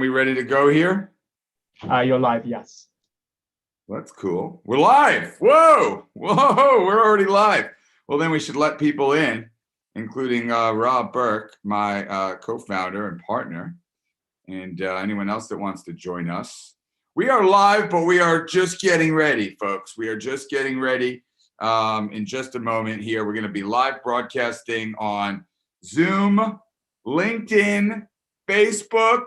We ready to go here? You're live, yes. That's cool. We're live. Whoa, we're already live. Well, then we should let people in, including Rob Burke, my co-founder and partner, and anyone else that wants to join us. We are live, but we are just getting ready, folks. We are just getting ready. In just a moment here, we're going to be live broadcasting on Zoom, LinkedIn, Facebook,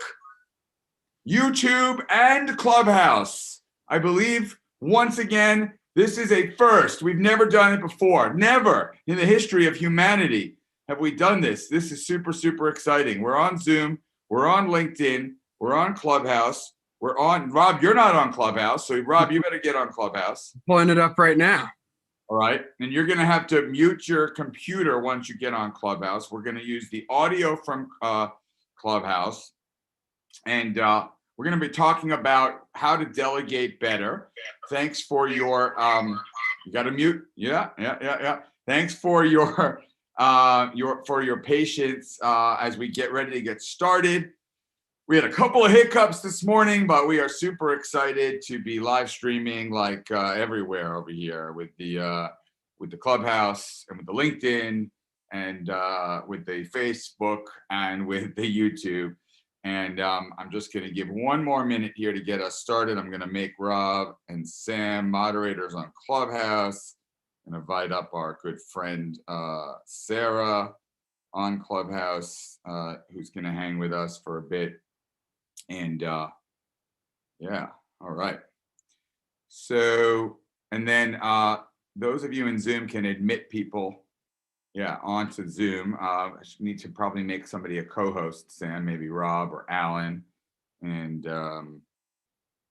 YouTube, and Clubhouse. I believe, once again, this is a first. We've never done it before. Never in the history of humanity have we done this. This is super, super exciting. We're on Zoom. We're on LinkedIn. We're on Clubhouse. We're on, Rob, you're not on Clubhouse. So, Rob, you better get on Clubhouse. Pulling it up right now. All right. And you're going to have to mute your computer once you get on Clubhouse. We're going to use the audio from Clubhouse. And we're going to be talking about how to delegate better. Thanks for your, you got to mute. Yeah. Thanks for your patience as we get ready to get started. We had a couple of hiccups this morning, but we are super excited to be live streaming like everywhere over here with the Clubhouse and with the LinkedIn and with the Facebook and with the YouTube. And I'm just going to give one more minute here to get us started. I'm going to make Rob and Sam moderators on Clubhouse and invite up our good friend Sarah on Clubhouse, who's going to hang with us for a bit. And yeah, all right. So, and then those of you in Zoom can admit people, onto Zoom. I need to probably make somebody a co-host, Sam, maybe Rob or Alan. And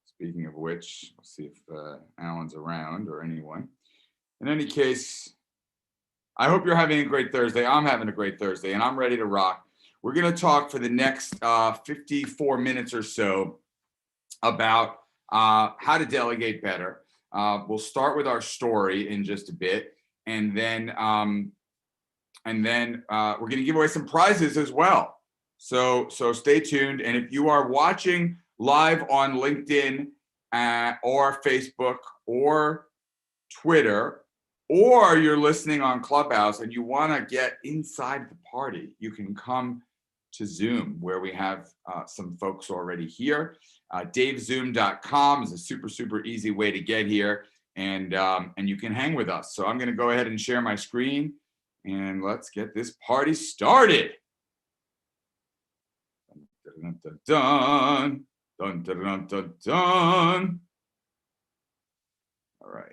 speaking of which, we'll see if Alan's around or anyone. In any case, I hope you're having a great Thursday. I'm having a great Thursday, and I'm ready to rock. We're going to talk for the next 54 minutes or so about how to delegate better. We'll start with our story in just a bit, and then we're going to give away some prizes as well. So stay tuned. And if you are watching live on LinkedIn or Facebook or Twitter, or you're listening on Clubhouse and you want to get inside the party, you can come to Zoom, where we have some folks already here. DaveZoom.com is a super, super easy way to get here, and you can hang with us. So I'm going to go ahead and share my screen, and let's get this party started. Dun, dun, dun, dun, dun, dun, dun, dun. All right.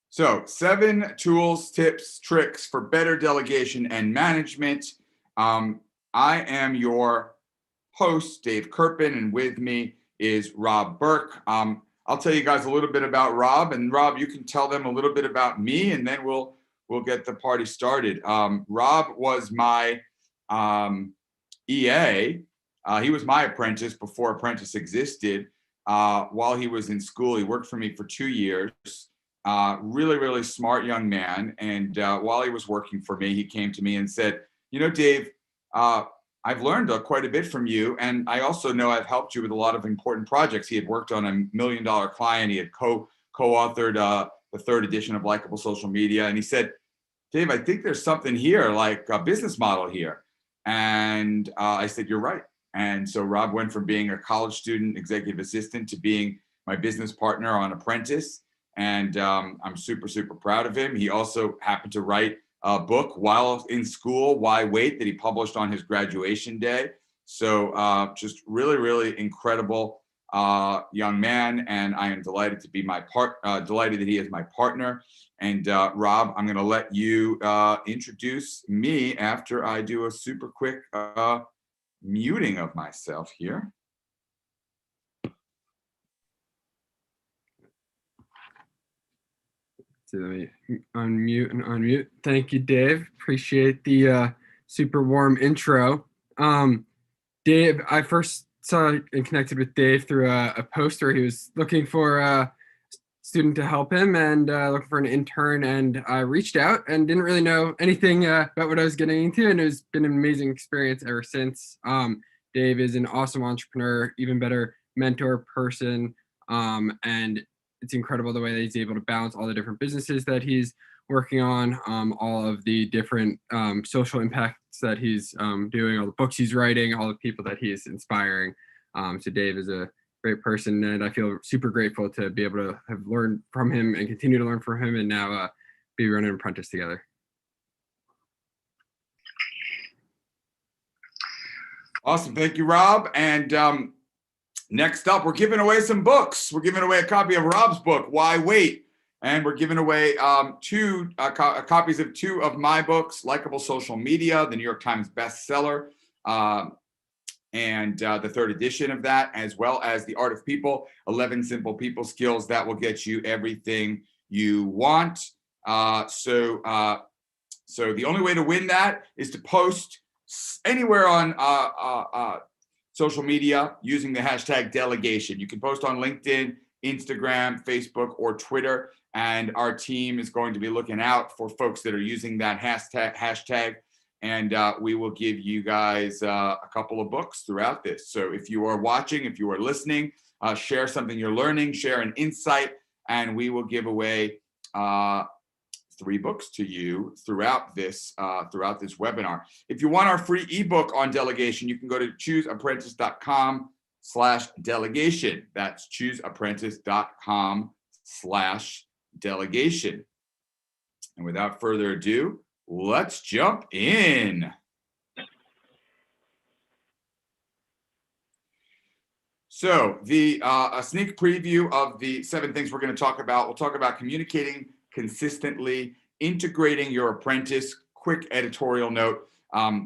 So 7 tools, tips, tricks for better delegation and management. I am your host, Dave Kerpen, and with me is Rob Burke. I'll tell you guys a little bit about Rob, and Rob, you can tell them a little bit about me, and then we'll get the party started. Rob was my EA. He was my apprentice before Apprentice existed. While he was in school, he worked for me for 2 years. Really, really smart young man. And while he was working for me, he came to me and said, you know, Dave, I've learned quite a bit from you. And I also know I've helped you with a lot of important projects. He had worked on $1 million client. He had co-authored the 3rd edition of Likeable Social Media. And he said, Dave, I think there's something here, like a business model here. And I said, you're right. And so Rob went from being a college student executive assistant to being my business partner on Apprentice. And I'm super, super proud of him. He also happened to write a book while in school, Why Wait, that he published on his graduation day. So just really, really incredible young man. And I am delighted to be delighted that he is my partner. And Rob, I'm going to let you introduce me after I do a super quick muting of myself here. So let me unmute and unmute. Thank you, Dave. Appreciate the super warm intro. Dave, I first saw and connected with Dave through a poster. He was looking for student to help him and looking for an intern. And I reached out and didn't really know anything about what I was getting into. And it's been an amazing experience ever since. Dave is an awesome entrepreneur, even better mentor person. And it's incredible the way that he's able to balance all the different businesses that he's working on, all of the different social impacts that he's doing, all the books he's writing, all the people that he's inspiring. So Dave is a great person, and I feel super grateful to be able to have learned from him and continue to learn from him, and now be running Apprentice together. Awesome. Thank you, Rob. And next up, we're giving away some books. We're giving away a copy of Rob's book, Why Wait? And we're giving away copies of 2 of my books, Likeable Social Media, the New York Times bestseller, and the 3rd edition of that, as well as The Art of People, 11 Simple People Skills that will get you everything you want. So the only way to win that is to post anywhere on social media using the hashtag delegation. You can post on LinkedIn, Instagram, Facebook, or Twitter, and our team is going to be looking out for folks that are using that hashtag. And we will give you guys a couple of books throughout this. So if you are watching, if you are listening, share something you're learning, share an insight, and we will give away 3 books to you throughout this webinar. If you want our free ebook on delegation, you can go to chooseapprentice.com/delegation. That's chooseapprentice.com/delegation. And without further ado, let's jump in. So a sneak preview of the 7 things we're going to talk about. We'll talk about communicating consistently, integrating your apprentice. Quick editorial note.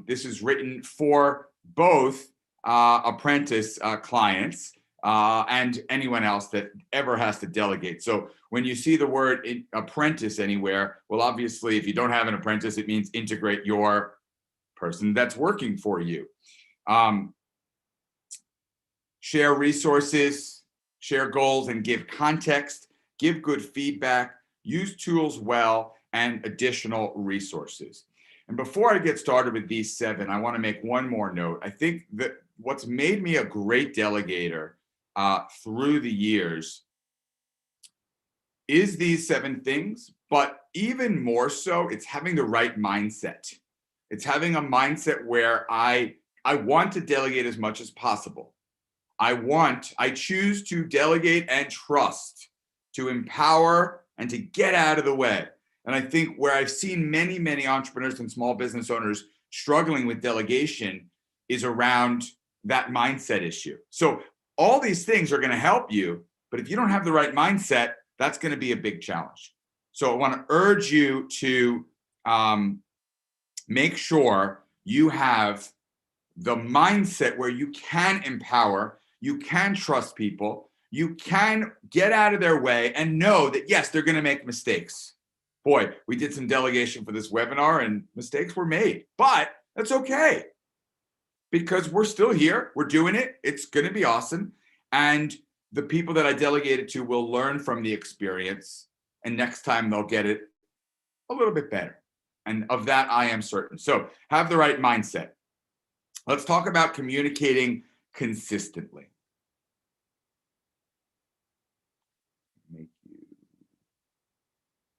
This is written for both apprentice clients and anyone else that ever has to delegate. So when you see the word apprentice anywhere, well, obviously, if you don't have an apprentice, it means integrate your person that's working for you. Share resources, share goals, and give context, give good feedback, use tools well, and additional resources. And before I get started with these 7, I want to make one more note. I think that what's made me a great delegator through the years is these 7 things, but even more so, it's having the right mindset. It's having a mindset where I want to delegate as much as possible. I choose to delegate and trust, to empower and to get out of the way. And I think where I've seen many, many entrepreneurs and small business owners struggling with delegation is around that mindset issue. So all these things are going to help you, but if you don't have the right mindset, that's going to be a big challenge. So I want to urge you to make sure you have the mindset where you can empower, you can trust people, you can get out of their way and know that, yes, they're going to make mistakes. Boy, we did some delegation for this webinar and mistakes were made, but that's okay because we're still here. We're doing it. It's going to be awesome. And the people that I delegated to will learn from the experience, and next time they'll get it a little bit better. And of that, I am certain. So have the right mindset. Let's talk about communicating consistently.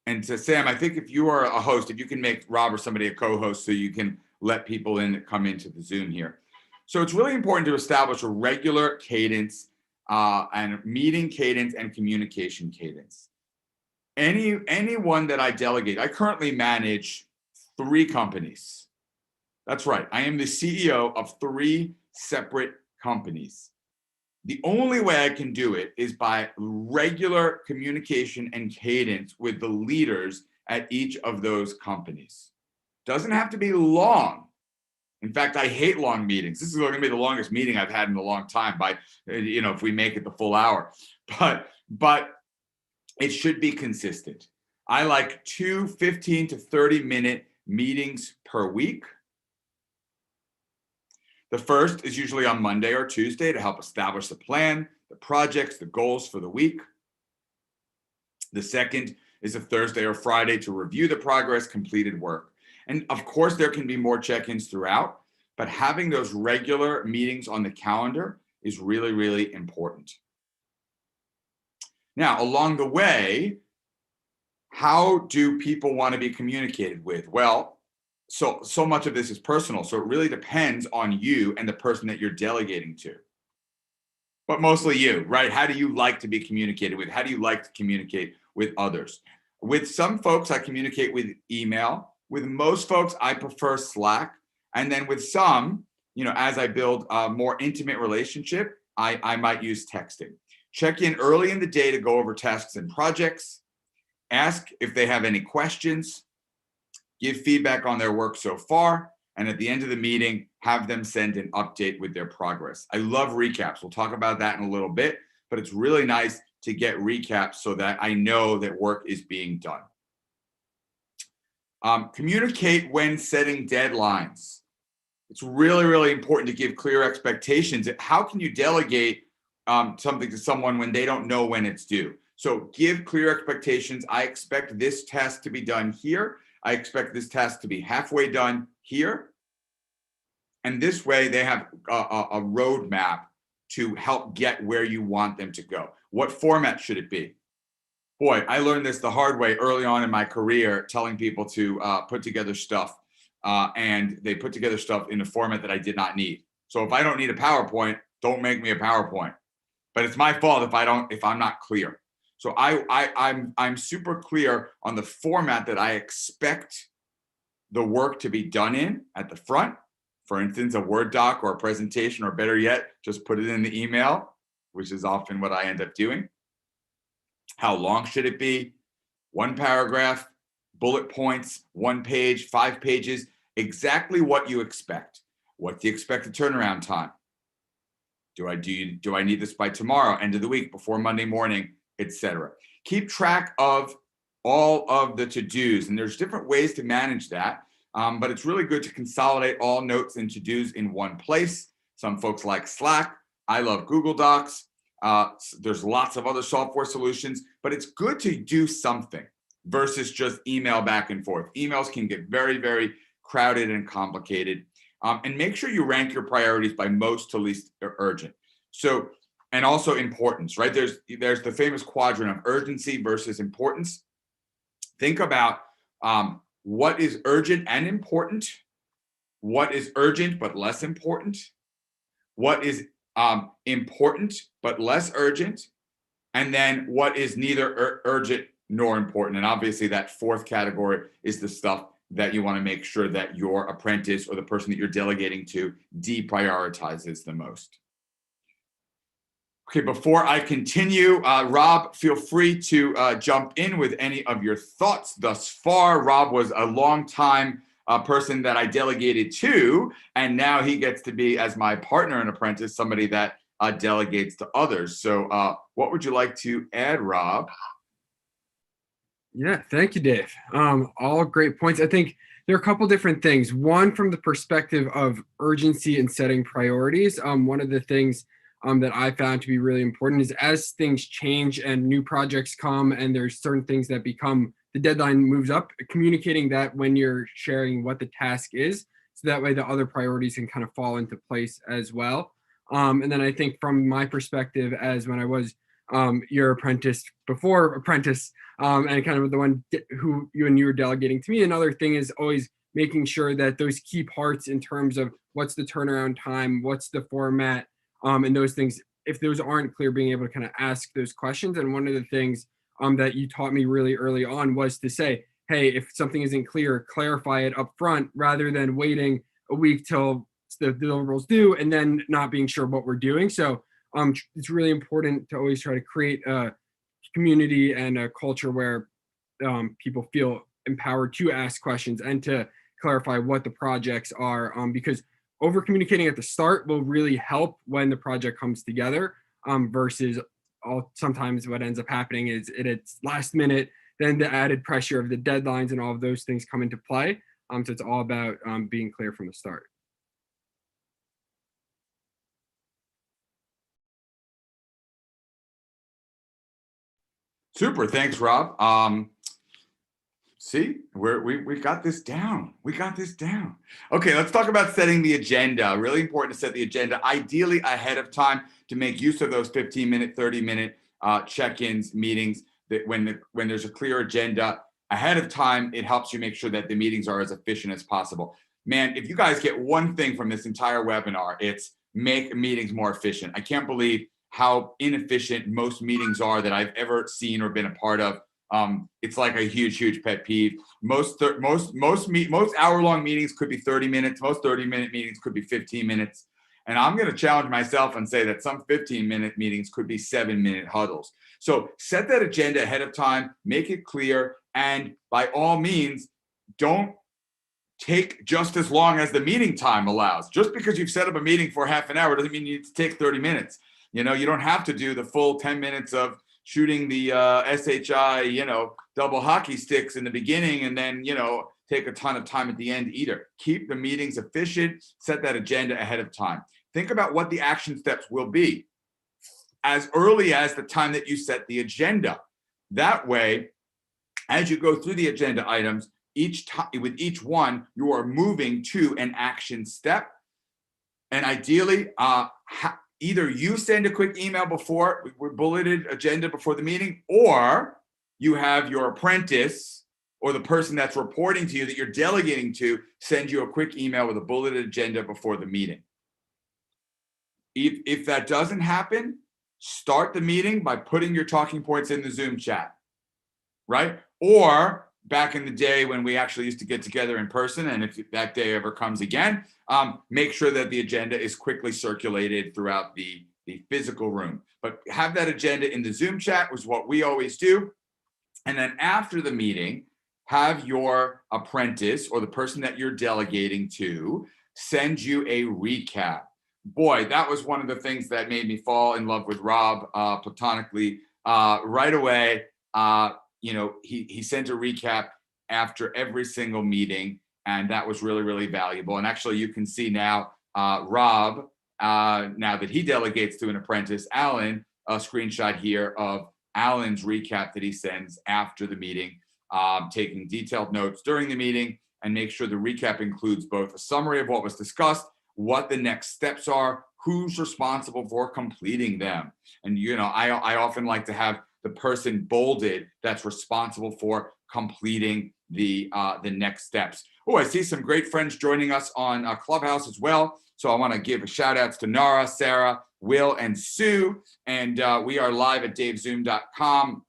And to Sam, I think if you are a host, if you can make Rob or somebody a co-host so you can let people in that come into the Zoom here. So it's really important to establish a regular cadence and meeting cadence and communication cadence. Anyone that I delegate, I currently manage 3 companies. That's right. I am the CEO of 3 separate companies. The only way I can do it is by regular communication and cadence with the leaders at each of those companies. Doesn't have to be long. In fact, I hate long meetings. This is going to be the longest meeting I've had in a long time by, if we make it the full hour. But it should be consistent. I like 2 15 to 30-minute meetings per week. The first is usually on Monday or Tuesday to help establish the plan, the projects, the goals for the week. The second is a Thursday or Friday to review the progress, completed work. And of course, there can be more check-ins throughout, but having those regular meetings on the calendar is really, really important. Now, along the way, how do people want to be communicated with? Well, so much of this is personal, so it really depends on you and the person that you're delegating to. But mostly you, right? How do you like to be communicated with? How do you like to communicate with others? With some folks, I communicate with email. With most folks, I prefer Slack. And then with some, as I build a more intimate relationship, I might use texting. Check in early in the day to go over tasks and projects. Ask if they have any questions. Give feedback on their work so far. And at the end of the meeting, have them send an update with their progress. I love recaps. We'll talk about that in a little bit, but it's really nice to get recaps so that I know that work is being done. Communicate when setting deadlines. It's really, really important to give clear expectations. How can you delegate something to someone when they don't know when it's due? So give clear expectations. I expect this task to be done here. I expect this task to be halfway done here. And this way they have a roadmap to help get where you want them to go. What format should it be? Boy, I learned this the hard way early on in my career, telling people to put together stuff, and they put together stuff in a format that I did not need. So if I don't need a PowerPoint, don't make me a PowerPoint. But it's my fault if I'm not clear. So I'm super clear on the format that I expect the work to be done in at the front. For instance, a Word doc or a presentation, or better yet, just put it in the email, which is often what I end up doing. How long should it be? 1 paragraph, bullet points, 1 page, 5 pages, exactly what you expect. What's the expected turnaround time? Do I need this by tomorrow, end of the week, before Monday morning, etc. Keep track of all of the to-dos, and there's different ways to manage that, but it's really good to consolidate all notes and to-dos in one place. Some folks like Slack. I love Google Docs. There's lots of other software solutions, but it's good to do something versus just email back and forth. Emails can get very, very crowded and complicated. And make sure you rank your priorities by most to least urgent. So, and also importance, right? There's the famous quadrant of urgency versus importance. Think about what is urgent and important, what is urgent but less important, what is important but less urgent, and then what is neither urgent nor important. And obviously that fourth category is the stuff that you want to make sure that your apprentice or the person that you're delegating to deprioritizes the most. Okay, before I continue, Rob, feel free to jump in with any of your thoughts thus far. Rob was a longtime person that I delegated to, and now he gets to be, as my partner in Apprentice, somebody that delegates to others. So what would you like to add, Rob? Yeah, thank you, Dave. All great points. I think there are a couple different things. One, from the perspective of urgency and setting priorities, one of the things that I found to be really important is as things change and new projects come and there's certain things that become, the deadline moves up, communicating that when you're sharing what the task is, so that way the other priorities can kind of fall into place as well. And then I think from my perspective, as when I was your apprentice before Apprentice, and kind of the one who you were delegating to me. Another thing is always making sure that those key parts in terms of what's the turnaround time, what's the format, and those things, if those aren't clear, being able to kind of ask those questions. And one of the things that you taught me really early on was to say, hey, if something isn't clear, clarify it up front rather than waiting a week till the deliverables due and then not being sure what we're doing. So it's really important to always try to create a community and a culture where people feel empowered to ask questions and to clarify what the projects are, because over communicating at the start will really help when the project comes together, versus sometimes what ends up happening is it's last minute, then the added pressure of the deadlines and all of those things come into play. So it's all about being clear from the start. Super. Thanks, Rob. See, we got this down. We got this down. Okay, let's talk about setting the agenda. Really important to set the agenda, ideally ahead of time, to make use of those 15-minute, 30-minute check-ins, meetings. That when there's a clear agenda ahead of time, it helps you make sure that the meetings are as efficient as possible. Man, if you guys get one thing from this entire webinar, it's make meetings more efficient. I can't believe how inefficient most meetings are that I've ever seen or been a part of. It's like a huge pet peeve. Most hour-long meetings could be 30 minutes. Most 30-minute meetings could be 15 minutes. And I'm going to challenge myself and say that some 15-minute meetings could be 7-minute huddles. So set that agenda ahead of time, make it clear, and by all means, don't take just as long as the meeting time allows. Just because you've set up a meeting for half an hour doesn't mean you need to take 30 minutes. You know, you don't have to do the full 10 minutes of shooting the SHI, double hockey sticks in the beginning and then, take a ton of time at the end either. Keep the meetings efficient, set that agenda ahead of time. Think about what the action steps will be as early as the time that you set the agenda. That way, as you go through the agenda items, with each one, you are moving to an action step. And ideally, either you send a quick email before, with bulleted agenda before the meeting, or you have your apprentice or the person that's reporting to you that you're delegating to send you a quick email with a bulleted agenda before the meeting. If that doesn't happen, start the meeting by putting your talking points in the Zoom chat, right? Or back in the day when we actually used to get together in person, and if that day ever comes again, make sure that the agenda is quickly circulated throughout the physical room. But have that agenda in the Zoom chat was what we always do. And then after the meeting, have your apprentice or the person that you're delegating to send you a recap. Boy, that was one of the things that made me fall in love with Rob platonically right away. He sent a recap after every single meeting, and that was really valuable. And actually, you can see now Rob, now that he delegates to an apprentice, Alan, a screenshot here of Alan's recap that he sends after the meeting, taking detailed notes during the meeting, and make sure the recap includes both a summary of what was discussed, what the next steps are, who's responsible for completing them. And, I often like to have the person bolded that's responsible for completing the next steps. Oh, I see some great friends joining us on Clubhouse as well. So I want to give a shout outs to Nara, Sarah, Will, and Sue. And we are live at davezoom.com.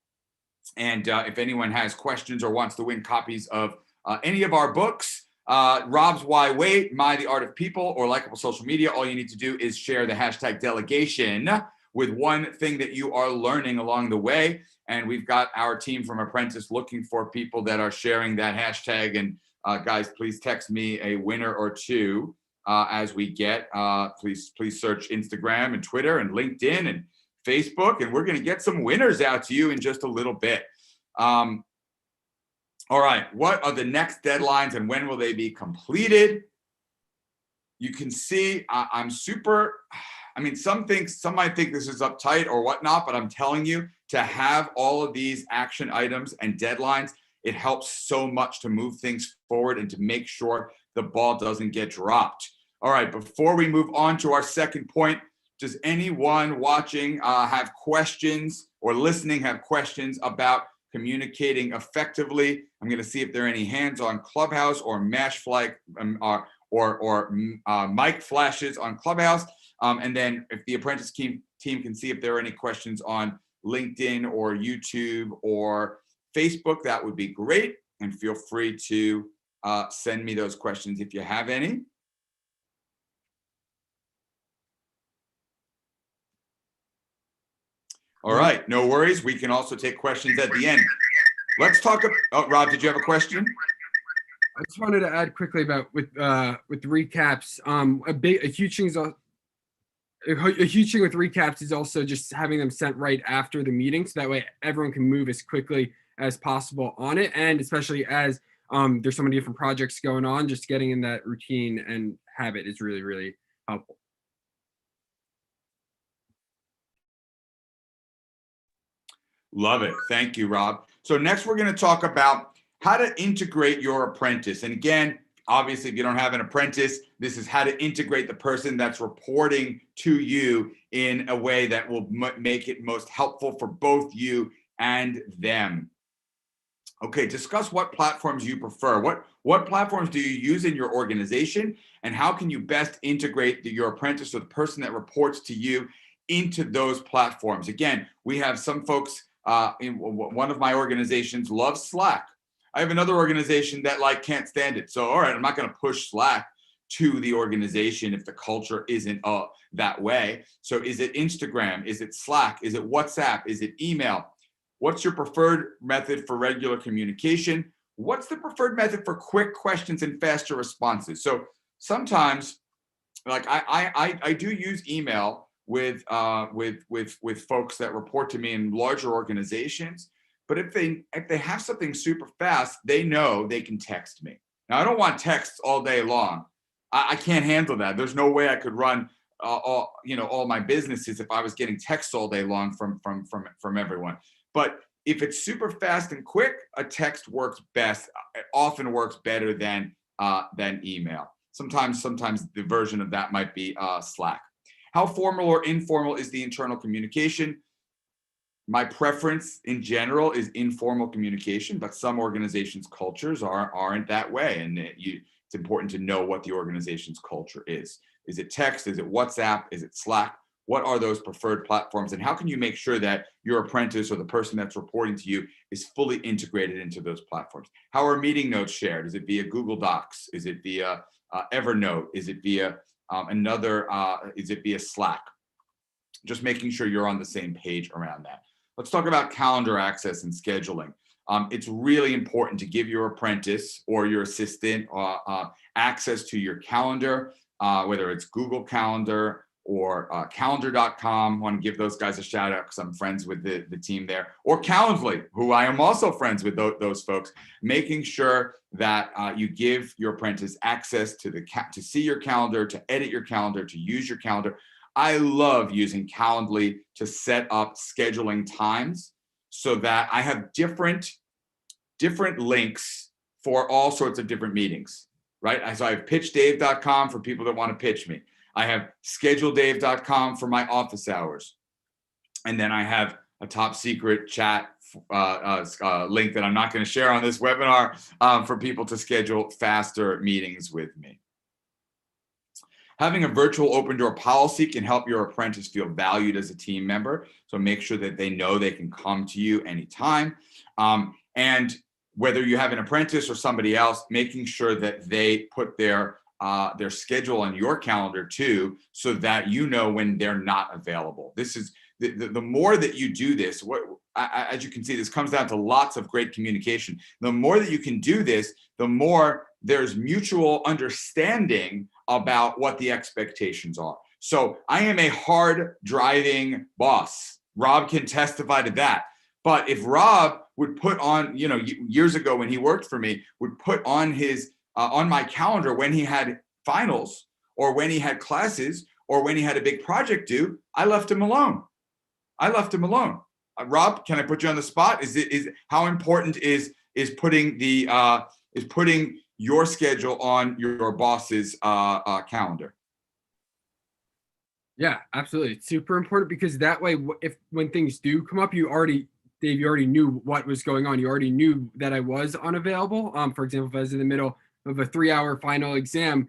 And if anyone has questions or wants to win copies of any of our books, Rob's Why Wait, My, The Art of People, or Likeable Social Media, all you need to do is share the hashtag delegation with one thing that you are learning along the way. And we've got our team from Apprentice looking for people that are sharing that hashtag. And guys, please text me a winner or two as we get. Please search Instagram and Twitter and LinkedIn and Facebook, and we're going to get some winners out to you in just a little bit. All right, what are the next deadlines and when will they be completed? You can see some might think this is uptight or whatnot, but I'm telling you, to have all of these action items and deadlines, it helps so much to move things forward and to make sure the ball doesn't get dropped. All right, before we move on to our second point, does anyone watching have questions or listening have questions about communicating effectively? I'm going to see if there are any hands on Clubhouse or or mic flashes on Clubhouse. And then if the Apprentice team can see if there are any questions on LinkedIn or YouTube or Facebook, that would be great. And feel free to send me those questions if you have any. All right, no worries. We can also take questions at the end. Let's talk about, Rob, did you have a question? I just wanted to add quickly about with recaps. A huge thing with recaps is also just having them sent right after the meeting, so that way everyone can move as quickly as possible on it. And especially as there's so many different projects going on, just getting in that routine and habit is really helpful. Love it. Thank you, Rob. So next we're going to talk about how to integrate your apprentice. And again, obviously, if you don't have an apprentice, this is how to integrate the person that's reporting to you in a way that will make it most helpful for both you and them. Okay, discuss what platforms you prefer. What platforms do you use in your organization, and how can you best integrate your apprentice or the person that reports to you into those platforms? Again, we have some folks in one of my organizations loves Slack. I have another organization that can't stand it. So, all right, I'm not going to push Slack to the organization if the culture isn't that way. So is it Instagram? Is it Slack? Is it WhatsApp? Is it email? What's your preferred method for regular communication? What's the preferred method for quick questions and faster responses? So sometimes, I do use email with folks that report to me in larger organizations. But if they have something super fast, they know they can text me. Now, I don't want texts all day long. I can't handle that. There's no way I could run all my businesses if I was getting texts all day long from everyone. But if it's super fast and quick, a text works best. It often works better than email. Sometimes the version of that might be Slack. How formal or informal is the internal communication? My preference in general is informal communication, but some organizations' cultures aren't that way, and it's important to know what the organization's culture is. Is it text? Is it WhatsApp? Is it Slack? What are those preferred platforms, and how can you make sure that your apprentice or the person that's reporting to you is fully integrated into those platforms? How are meeting notes shared? Is it via Google Docs? Is it via Evernote? Is it via is it via Slack? Just making sure you're on the same page around that. Let's talk about calendar access and scheduling. It's really important to give your apprentice or your assistant access to your calendar, whether it's Google Calendar or calendar.com. I want to give those guys a shout out because I'm friends with the team there, or Calendly, who I am also friends with those folks. Making sure that you give your apprentice access to see your calendar, to edit your calendar, to use your calendar. I love using Calendly to set up scheduling times so that I have different links for all sorts of different meetings, right? So I have pitchdave.com for people that want to pitch me. I have scheduledave.com for my office hours. And then I have a top secret chat link that I'm not going to share on this webinar for people to schedule faster meetings with me. Having a virtual open door policy can help your apprentice feel valued as a team member. So make sure that they know they can come to you anytime. And whether you have an apprentice or somebody else, making sure that they put their schedule on your calendar too, so that you know when they're not available. This is the more that you do this, as you can see, this comes down to lots of great communication. The more that you can do this, the more there's mutual understanding about what the expectations are. So I am a hard driving boss. Rob can testify to that. But if Rob would put on, years ago when he worked for me, would put on his on my calendar when he had finals or when he had classes or when he had a big project due, I left him alone. Rob, can I put you on the spot? Is how important is putting your schedule on your boss's calendar? Yeah, absolutely. It's super important because that way, when things do come up, Dave, you already knew what was going on. You already knew that I was unavailable. For example, if I was in the middle of a 3-hour final exam,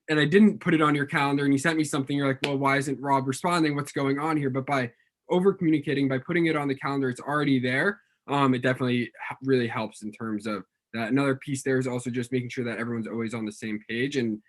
and I didn't put it on your calendar and you sent me something, you're like, well, why isn't Rob responding? What's going on here? But by over communicating, by putting it on the calendar, it's already there. It definitely really helps in terms of that. Another piece there is also just making sure that everyone's always on the same page, and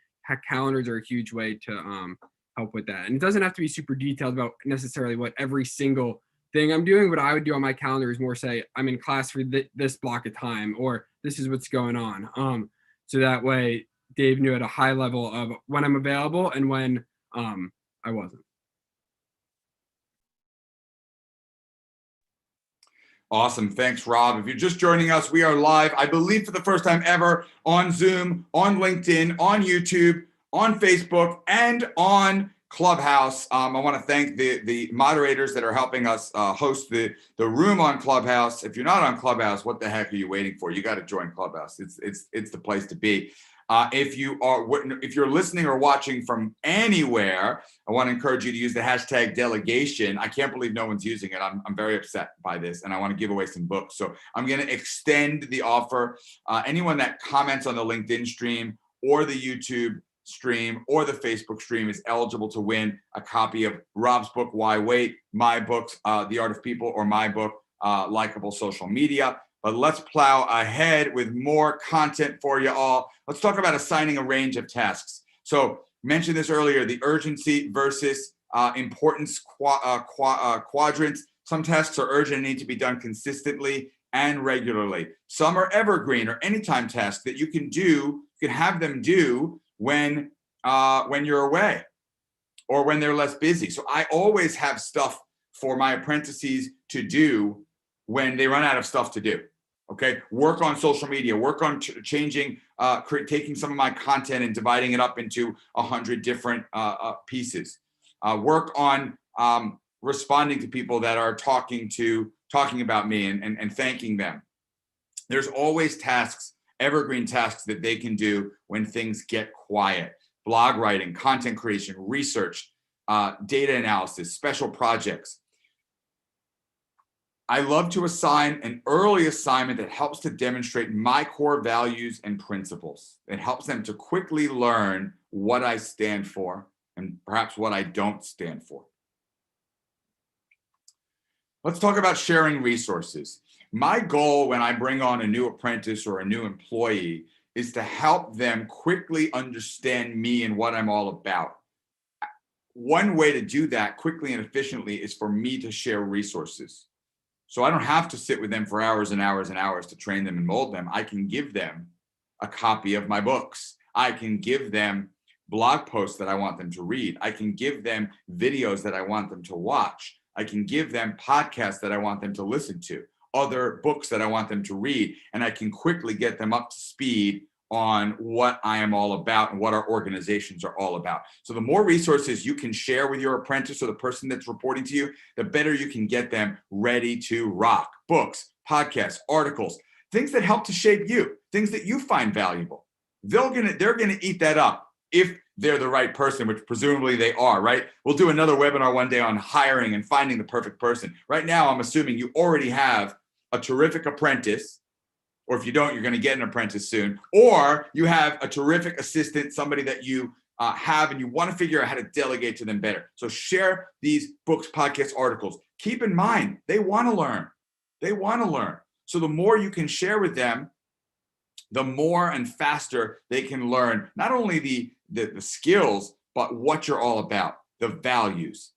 calendars are a huge way to help with that. And it doesn't have to be super detailed about necessarily what every single thing I'm doing. What I would do on my calendar is more say, I'm in class for this block of time, or this is what's going on. So that way Dave knew at a high level of when I'm available and when I wasn't. Awesome. Thanks, Rob. If you're just joining us, we are live, I believe for the first time ever, on Zoom, on LinkedIn, on YouTube, on Facebook, and on Clubhouse. I want to thank the moderators that are helping us host the room on Clubhouse. If you're not on Clubhouse, what the heck are you waiting for? You got to join Clubhouse. It's the place to be. If you're listening or watching from anywhere, I want to encourage you to use the hashtag delegation. I can't believe no one's using it. I'm very upset by this, and I want to give away some books. So I'm going to extend the offer. Anyone that comments on the LinkedIn stream or the YouTube stream or the Facebook stream is eligible to win a copy of Rob's book, Why Wait, my books, The Art of People, or my book, Likeable Social Media. But let's plow ahead with more content for you all. Let's talk about assigning a range of tasks. So mentioned this earlier, the urgency versus importance quadrants. Some tasks are urgent and need to be done consistently and regularly. Some are evergreen or anytime tasks that you can have them do when you're away or when they're less busy. So I always have stuff for my apprentices to do when they run out of stuff to do. Okay, work on social media, work on changing, taking some of my content and dividing it up into 100 different pieces. Work on responding to people that are talking about me and thanking them. There's always tasks, evergreen tasks that they can do when things get quiet. Blog writing, content creation, research, data analysis, special projects. I love to assign an early assignment that helps to demonstrate my core values and principles. It helps them to quickly learn what I stand for and perhaps what I don't stand for. Let's talk about sharing resources. My goal when I bring on a new apprentice or a new employee is to help them quickly understand me and what I'm all about. One way to do that quickly and efficiently is for me to share resources. So I don't have to sit with them for hours and hours and hours to train them and mold them. I can give them a copy of my books. I can give them blog posts that I want them to read. I can give them videos that I want them to watch. I can give them podcasts that I want them to listen to, other books that I want them to read, and I can quickly get them up to speed on what I am all about and what our organizations are all about. So the more resources you can share with your apprentice or the person that's reporting to you, the better you can get them ready to rock. Books, podcasts, articles, things that help to shape you, things that you find valuable. They're gonna eat that up if they're the right person, which presumably they are, right? We'll do another webinar one day on hiring and finding the perfect person. Right now, I'm assuming you already have a terrific apprentice, or if you don't, you're going to get an apprentice soon, or you have a terrific assistant, somebody that you have and you want to figure out how to delegate to them better. So share these books, podcasts, articles. Keep in mind, they want to learn. They want to learn. So the more you can share with them, the more and faster they can learn not only the skills, but what you're all about, the values.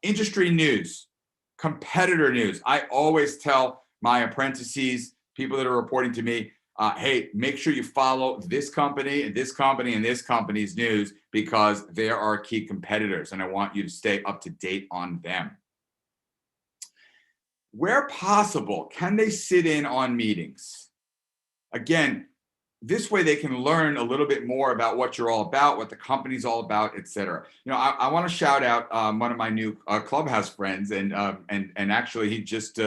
Industry news, competitor news. I always tell my apprentices, people that are reporting to me, hey, make sure you follow this company and this company and this company's news because they are our key competitors, and I want you to stay up to date on them. Where possible, can they sit in on meetings? Again, this way they can learn a little bit more about what you're all about, what the company's all about, et cetera. You know, I want to shout out one of my new Clubhouse friends, and actually he just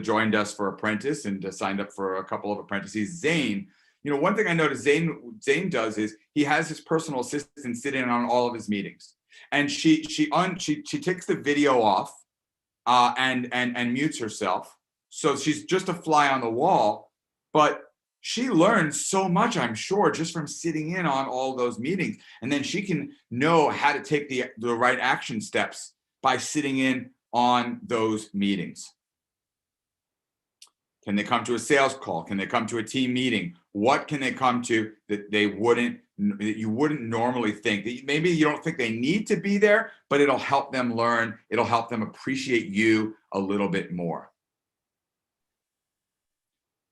joined us for Apprentice and signed up for a couple of apprentices. Zane, you know, one thing I noticed Zane does is he has his personal assistant sit in on all of his meetings, and she takes the video off and mutes herself, so she's just a fly on the wall, but she learns so much, I'm sure, just from sitting in on all those meetings. And then she can know how to take the right action steps by sitting in on those meetings. Can they come to a sales call? Can they come to a team meeting? What can they come to that you wouldn't normally think? That maybe you don't think they need to be there, but it'll help them learn. It'll help them appreciate you a little bit more.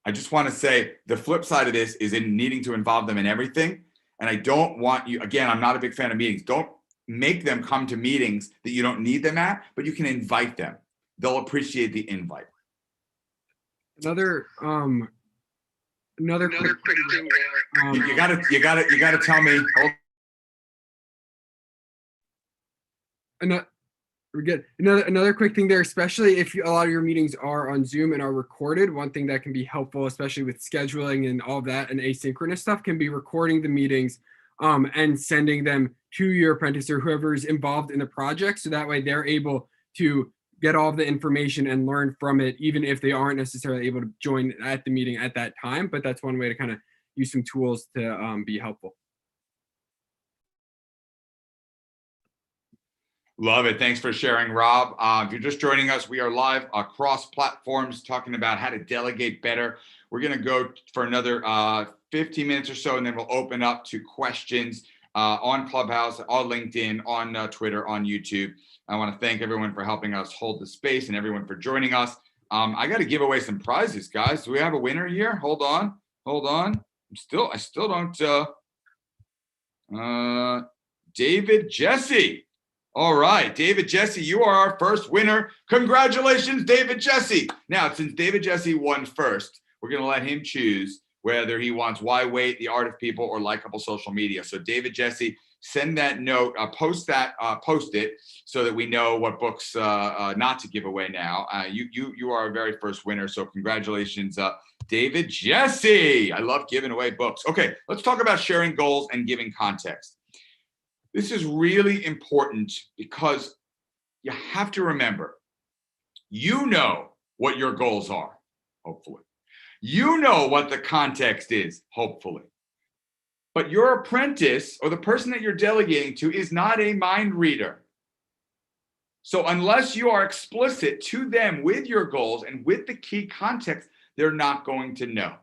I just want to say the flip side of this is in needing to involve them in everything. And I don't want you, again, I'm not a big fan of meetings. Don't make them come to meetings that you don't need them at, but you can invite them. They'll appreciate the invite. Another quick thing. You gotta tell me. Hold We're good. Another quick thing there, especially if a lot of your meetings are on Zoom and are recorded, one thing that can be helpful, especially with scheduling and all that and asynchronous stuff, can be recording the meetings and sending them to your apprentice or whoever's involved in the project. So that way they're able to get all of the information and learn from it, even if they aren't necessarily able to join at the meeting at that time. But that's one way to kind of use some tools to be helpful. Love it. Thanks for sharing, Rob. If you're just joining us, we are live across platforms talking about how to delegate better. We're going to go for another 15 minutes or so, and then we'll open up to questions on Clubhouse, on LinkedIn, on Twitter, on YouTube. I want to thank everyone for helping us hold the space and everyone for joining us. I got to give away some prizes, guys. Do we have a winner here? Hold on. I still don't. David Jesse. All right, David Jesse, you are our first winner. Congratulations, David Jesse. Now, since David Jesse won first, we're going to let him choose whether he wants Why Wait, The Art of People, or Likeable Social Media. So David Jesse, send that note, post it so that we know what books not to give away now. You are our very first winner, so congratulations, David Jesse. I love giving away books. Okay, let's talk about sharing goals and giving context. This is really important because you have to remember, you know what your goals are, hopefully. You know what the context is, hopefully. But your apprentice or the person that you're delegating to is not a mind reader. So unless you are explicit to them with your goals and with the key context, they're not going to know.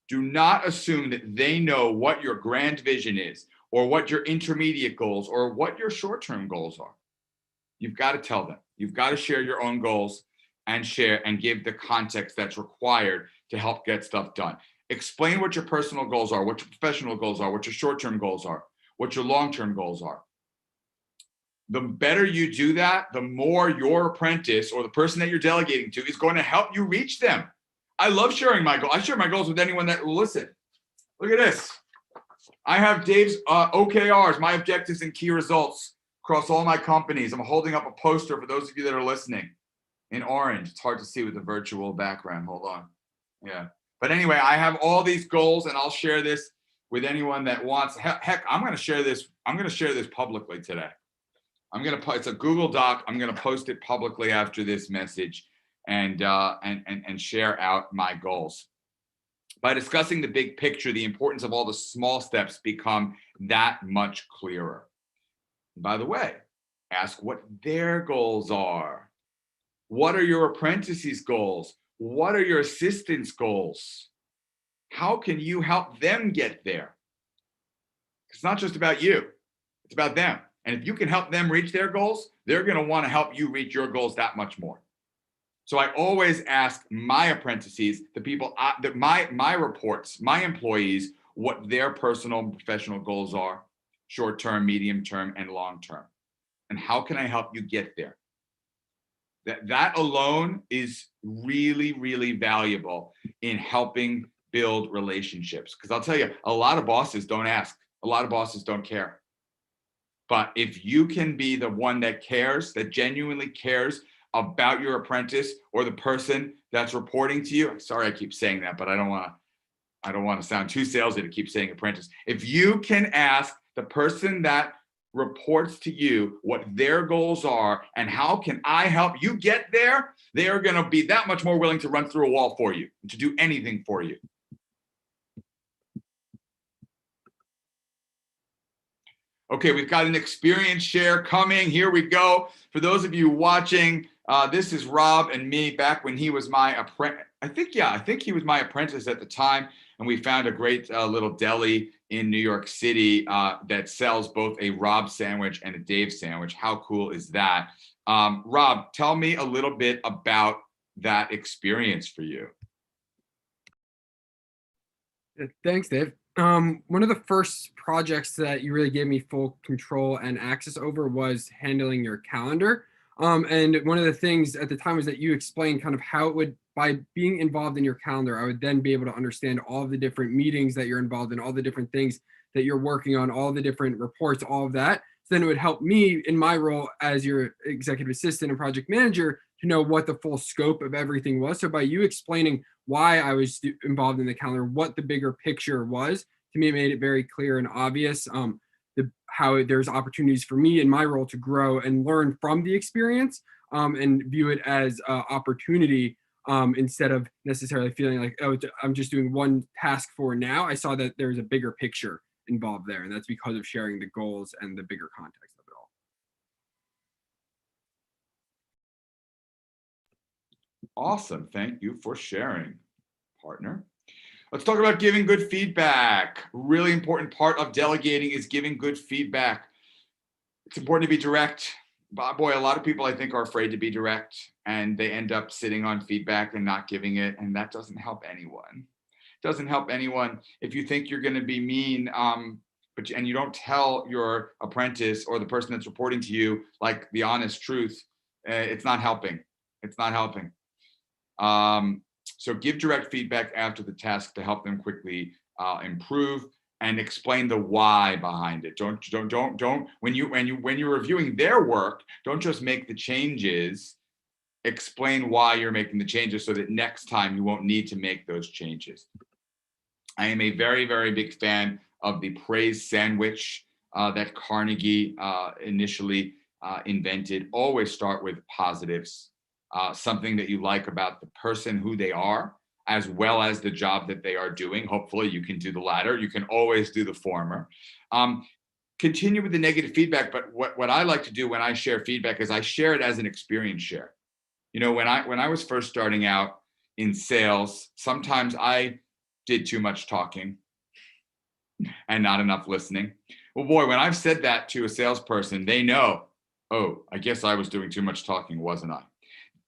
Do not assume that they know what your grand vision is, or what your intermediate goals, or what your short-term goals are. You've got to tell them. You've got to share your own goals and share and give the context that's required to help get stuff done. Explain what your personal goals are, what your professional goals are, what your short-term goals are, what your long-term goals are. The better you do that, the more your apprentice or the person that you're delegating to is going to help you reach them. I love sharing my goals. I share my goals with anyone that will listen. Look at this. I have Dave's OKRs, my objectives and key results across all my companies. I'm holding up a poster for those of you that are listening in orange. It's hard to see with the virtual background. Hold on. Yeah. But anyway, I have all these goals and I'll share this with anyone that wants. Heck, I'm going to share this. I'm going to share this publicly today. It's a Google Doc. I'm going to post it publicly after this message and share out my goals. By discussing the big picture, the importance of all the small steps become that much clearer. And by the way, ask what their goals are. What are your apprentices' goals? What are your assistants' goals? How can you help them get there? It's not just about you. It's about them. And if you can help them reach their goals, they're going to want to help you reach your goals that much more. So I always ask my apprentices, the people, my reports, my employees, what their personal and professional goals are, short-term, medium-term, and long-term. And how can I help you get there? That alone is really, really valuable in helping build relationships. Because I'll tell you, a lot of bosses don't ask. A lot of bosses don't care. But if you can be the one that cares, that genuinely cares about your apprentice or the person that's reporting to you. Sorry, I keep saying that, but I don't want to sound too salesy to keep saying apprentice. If you can ask the person that reports to you what their goals are and how can I help you get there, they are going to be that much more willing to run through a wall for you, to do anything for you. Okay, we've got an experience share coming. Here we go. For those of you watching, this is Rob and me back when he was my apprentice. I think he was my apprentice at the time. And we found a great little deli in New York City that sells both a Rob sandwich and a Dave sandwich. How cool is that? Rob, tell me a little bit about that experience for you. Thanks, Dave. One of the first projects that you really gave me full control and access over was handling your calendar. And one of the things at the time was that you explained kind of how it would, by being involved in your calendar, I would then be able to understand all of the different meetings that you're involved in, all the different things that you're working on, all the different reports, all of that. So then it would help me in my role as your executive assistant and project manager to know what the full scope of everything was. So by you explaining why I was involved in the calendar, what the bigger picture was, to me, it made it very clear and obvious how there's opportunities for me in my role to grow and learn from the experience, and view it as opportunity, instead of necessarily feeling like, oh, I'm just doing one task for now. I saw that there's a bigger picture involved there, and that's because of sharing the goals and the bigger context of it all. Awesome. Thank you for sharing, partner. Let's talk about giving good feedback. Really important part of delegating is giving good feedback. It's important to be direct. Boy, a lot of people I think are afraid to be direct, and they end up sitting on feedback and not giving it, and that doesn't help anyone. It doesn't help anyone if you think you're going to be mean, and you don't tell your apprentice or the person that's reporting to you like the honest truth. It's not helping. It's not helping. So give direct feedback after the task to help them quickly improve, and explain the why behind it. Don't when you're reviewing their work, don't just make the changes. Explain why you're making the changes so that next time you won't need to make those changes. I am a very, very big fan of the praise sandwich that Carnegie initially invented. Always start with positives. Something that you like about the person, who they are, as well as the job that they are doing. Hopefully you can do the latter. You can always do the former. Continue with the negative feedback, but what I like to do when I share feedback is I share it as an experience share. You know, when I was first starting out in sales, sometimes I did too much talking and not enough listening. Well, boy, when I've said that to a salesperson, they know, oh, I guess I was doing too much talking, wasn't I?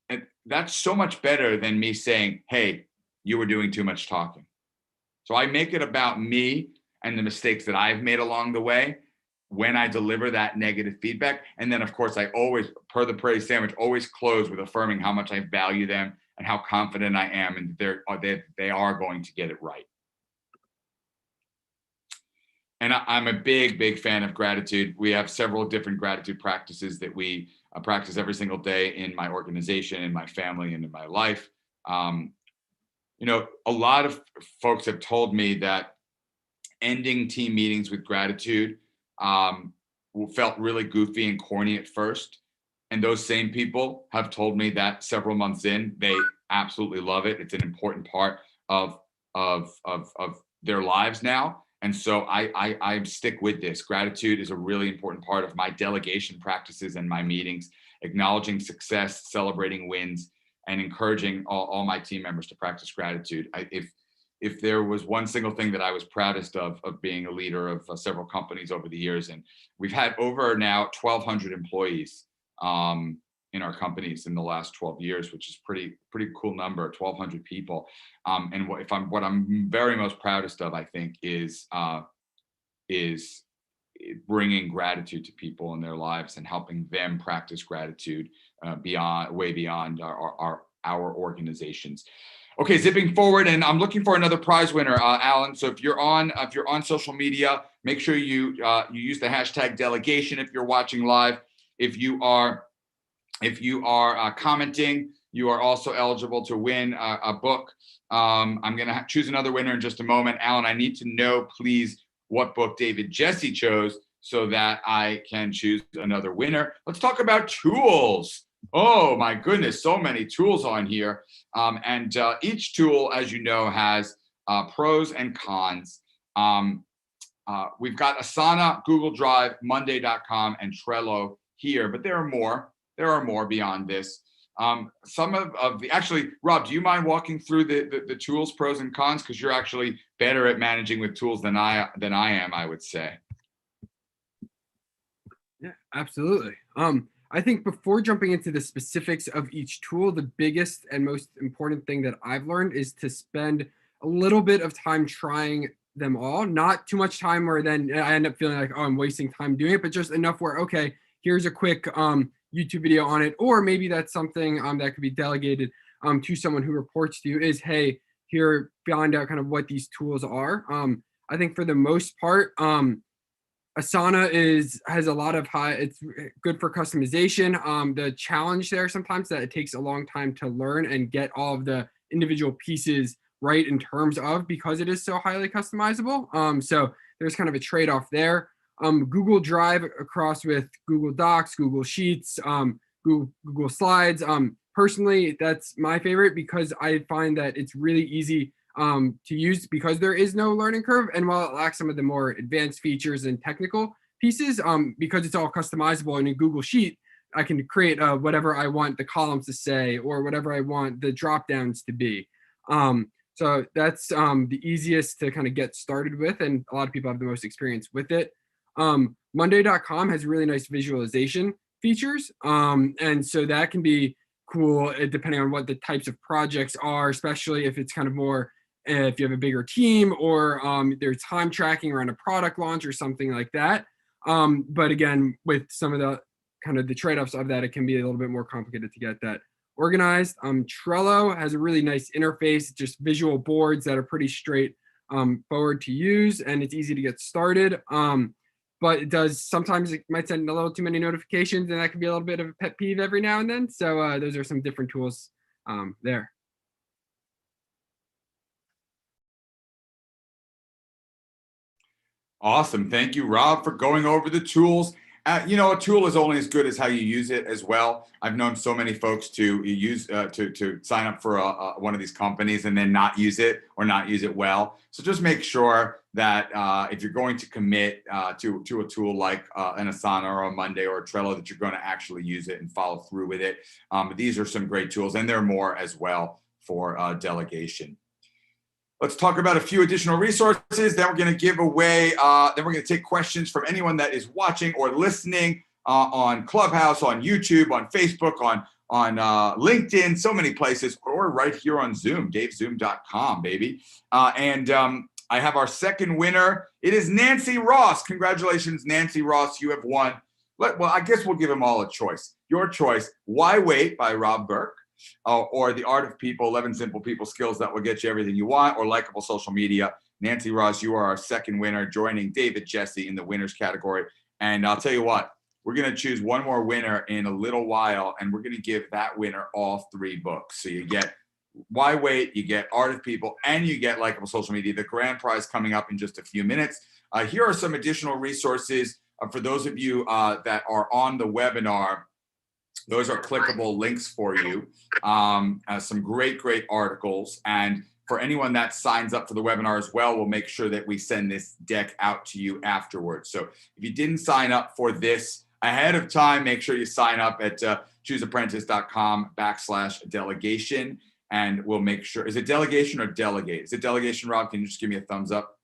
And that's so much better than me saying, hey, you were doing too much talking. So I make it about me and the mistakes that I've made along the way when I deliver that negative feedback. And then, of course, I always, per the praise sandwich, always close with affirming how much I value them and how confident I am and they are going to get it right. And I'm a big, big fan of gratitude. We have several different gratitude practices that we practice every single day in my organization, in my family, and in my life. You know, a lot of folks have told me that ending team meetings with gratitude felt really goofy and corny at first. And those same people have told me that several months in, they absolutely love it. It's an important part of their lives now. And so I stick with this. Gratitude is a really important part of my delegation practices and my meetings, acknowledging success, celebrating wins, and encouraging all my team members to practice gratitude. If there was one single thing that I was proudest of being a leader of several companies over the years, and we've had over now 1,200 employees in our companies in the last 12 years, which is pretty cool number, 1,200 people. And what I'm very most proudest of, I think, is bringing gratitude to people in their lives and helping them practice gratitude way beyond our organizations. Okay, zipping forward, and I'm looking for another prize winner, Alan. So if you're on social media, make sure you use the hashtag delegation if you're watching live. If you are commenting, you are also eligible to win a book. I'm going to choose another winner in just a moment. Alan, I need to know, please, what book David Jesse chose so that I can choose another winner. Let's talk about tools. Oh my goodness, so many tools on here. And each tool, as you know, has pros and cons. We've got Asana, Google Drive, Monday.com, and Trello here, but there are more. There are more beyond this. Some of the, actually, Rob, do you mind walking through the tools, pros and cons? Because you're actually better at managing with tools than I am, I would say. Yeah, absolutely. I think before jumping into the specifics of each tool, the biggest and most important thing that I've learned is to spend a little bit of time trying them all. Not too much time where then I end up feeling like, oh, I'm wasting time doing it, but just enough where, okay, here's a quick YouTube video on it, or maybe that's something that could be delegated to someone who reports to you is, hey, here, find out kind of what these tools are. I think for the most part, Asana has a lot of it's good for customization. The challenge there sometimes that it takes a long time to learn and get all of the individual pieces right in terms of, because it is so highly customizable. So there's kind of a trade-off there. Google Drive across with Google Docs, Google Sheets, Google Slides. Personally, that's my favorite because I find that it's really easy to use because there is no learning curve. And while it lacks some of the more advanced features and technical pieces, because it's all customizable in a Google Sheet, I can create whatever I want the columns to say or whatever I want the drop downs to be. So that's the easiest to kind of get started with, and a lot of people have the most experience with it. Monday.com has really nice visualization features, and so that can be cool depending on what the types of projects are, especially if it's kind of more if you have a bigger team or there's time tracking around a product launch or something like that. But again, with some of the kind of the trade-offs of that, it can be a little bit more complicated to get that organized. Trello has a really nice interface, just visual boards that are pretty straight forward to use, and it's easy to get started. But sometimes it might send a little too many notifications, and that can be a little bit of a pet peeve every now and then. So those are some different tools there. Awesome. Thank you, Rob, for going over the tools. A tool is only as good as how you use it as well. I've known so many folks to use to sign up for one of these companies and then not use it or not use it well. So just make sure that if you're going to commit to a tool like an Asana or a Monday or a Trello, that you're going to actually use it and follow through with it. These are some great tools, and there are more as well for delegation. Let's talk about a few additional resources. Then we're going to give away, then we're going to take questions from anyone that is watching or listening on Clubhouse, on YouTube, on Facebook, on LinkedIn, so many places, or right here on Zoom, davezoom.com, baby. And I have our second winner. It is Nancy Ross. Congratulations, Nancy Ross. You have won. Well, I guess we'll give them all a choice. Your choice, Why Wait by Rob Burke. Or The Art of People, 11 Simple People Skills That Will Get You Everything You Want, or Likeable Social Media. Nancy Ross, you are our second winner, joining David Jesse in the winners category. And I'll tell you what, we're going to choose one more winner in a little while, and we're going to give that winner all 3 books. So you get Why Wait, you get Art of People, and you get Likeable Social Media. The grand prize coming up in just a few minutes. Here are some additional resources for those of you that are on the webinar. Those are clickable links for you. Some great articles. And for anyone that signs up for the webinar as well, we'll make sure that we send this deck out to you afterwards. So if you didn't sign up for this ahead of time, make sure you sign up at chooseapprentice.com/delegation. And we'll make sure, is it delegation or delegate? Is it delegation, Rob? Can you just give me a thumbs up?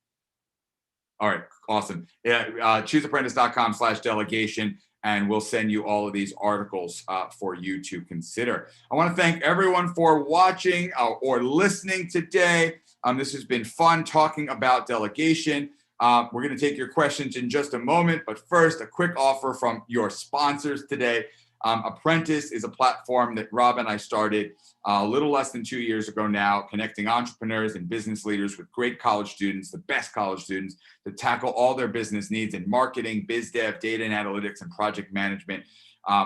All right, awesome. Yeah, chooseapprentice.com/delegation. And we'll send you all of these articles for you to consider. I want to thank everyone for watching or listening today. This has been fun talking about delegation. We're going to take your questions in just a moment, but first, a quick offer from your sponsors today. Apprentice is a platform that Rob and I started a little less than 2 years ago now, connecting entrepreneurs and business leaders with great college students, the best college students, to tackle all their business needs in marketing, biz dev, data and analytics, and project management.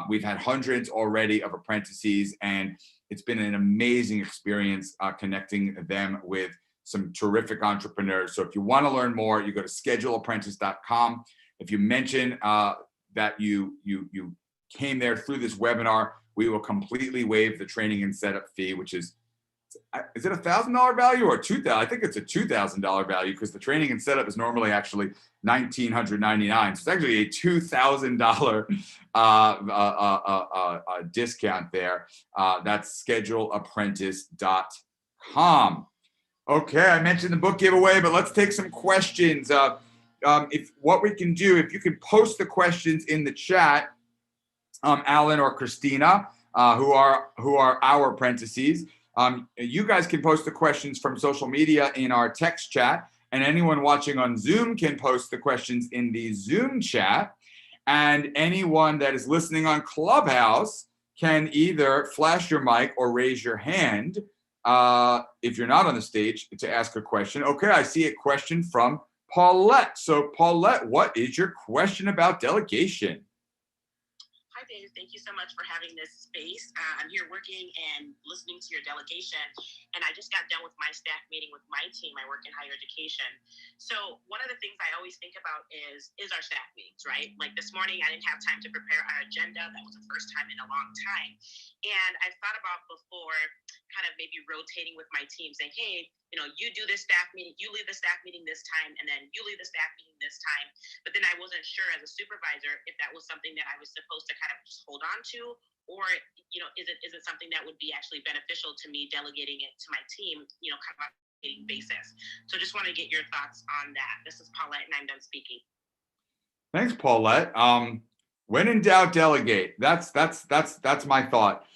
We've had hundreds already of apprentices, and it's been an amazing experience connecting them with some terrific entrepreneurs. So if you want to learn more, you go to scheduleapprentice.com. If you mention that you came there through this webinar, we will completely waive the training and setup fee, which is it $1,000 value or $2,000? I think it's a $2,000 value because the training and setup is normally actually $1,999. So it's actually a $2,000 discount there. That's scheduleapprentice.com. Okay, I mentioned the book giveaway, but let's take some questions. If what we can do, if you can post the questions in the chat, Alan or Christina, who are our apprentices. You guys can post the questions from social media in our text chat, and anyone watching on Zoom can post the questions in the Zoom chat. And anyone that is listening on Clubhouse can either flash your mic or raise your hand if you're not on the stage to ask a question. Okay, I see a question from Paulette. So Paulette, what is your question about delegation? Hi, Dave. Thank you so much for having this space. I'm here working and listening to your delegation, and I just got done with my staff meeting with my team. I work in higher education. So one of the things I always think about is our staff meetings, right? Like this morning, I didn't have time to prepare our agenda. That was the first time in a long time. And I've thought about before kind of maybe rotating with my team, saying, hey, you do this staff meeting, you lead the staff meeting this time, and then you lead the staff meeting this time. But then I wasn't sure as a supervisor if that was something that I was supposed to kind of just hold on to, or is it something that would be actually beneficial to me delegating it to my team, kind of on a daily basis. So just want to get your thoughts on that. This is Paulette, and I'm done speaking. Thanks, Paulette. When in doubt, delegate. That's my thought.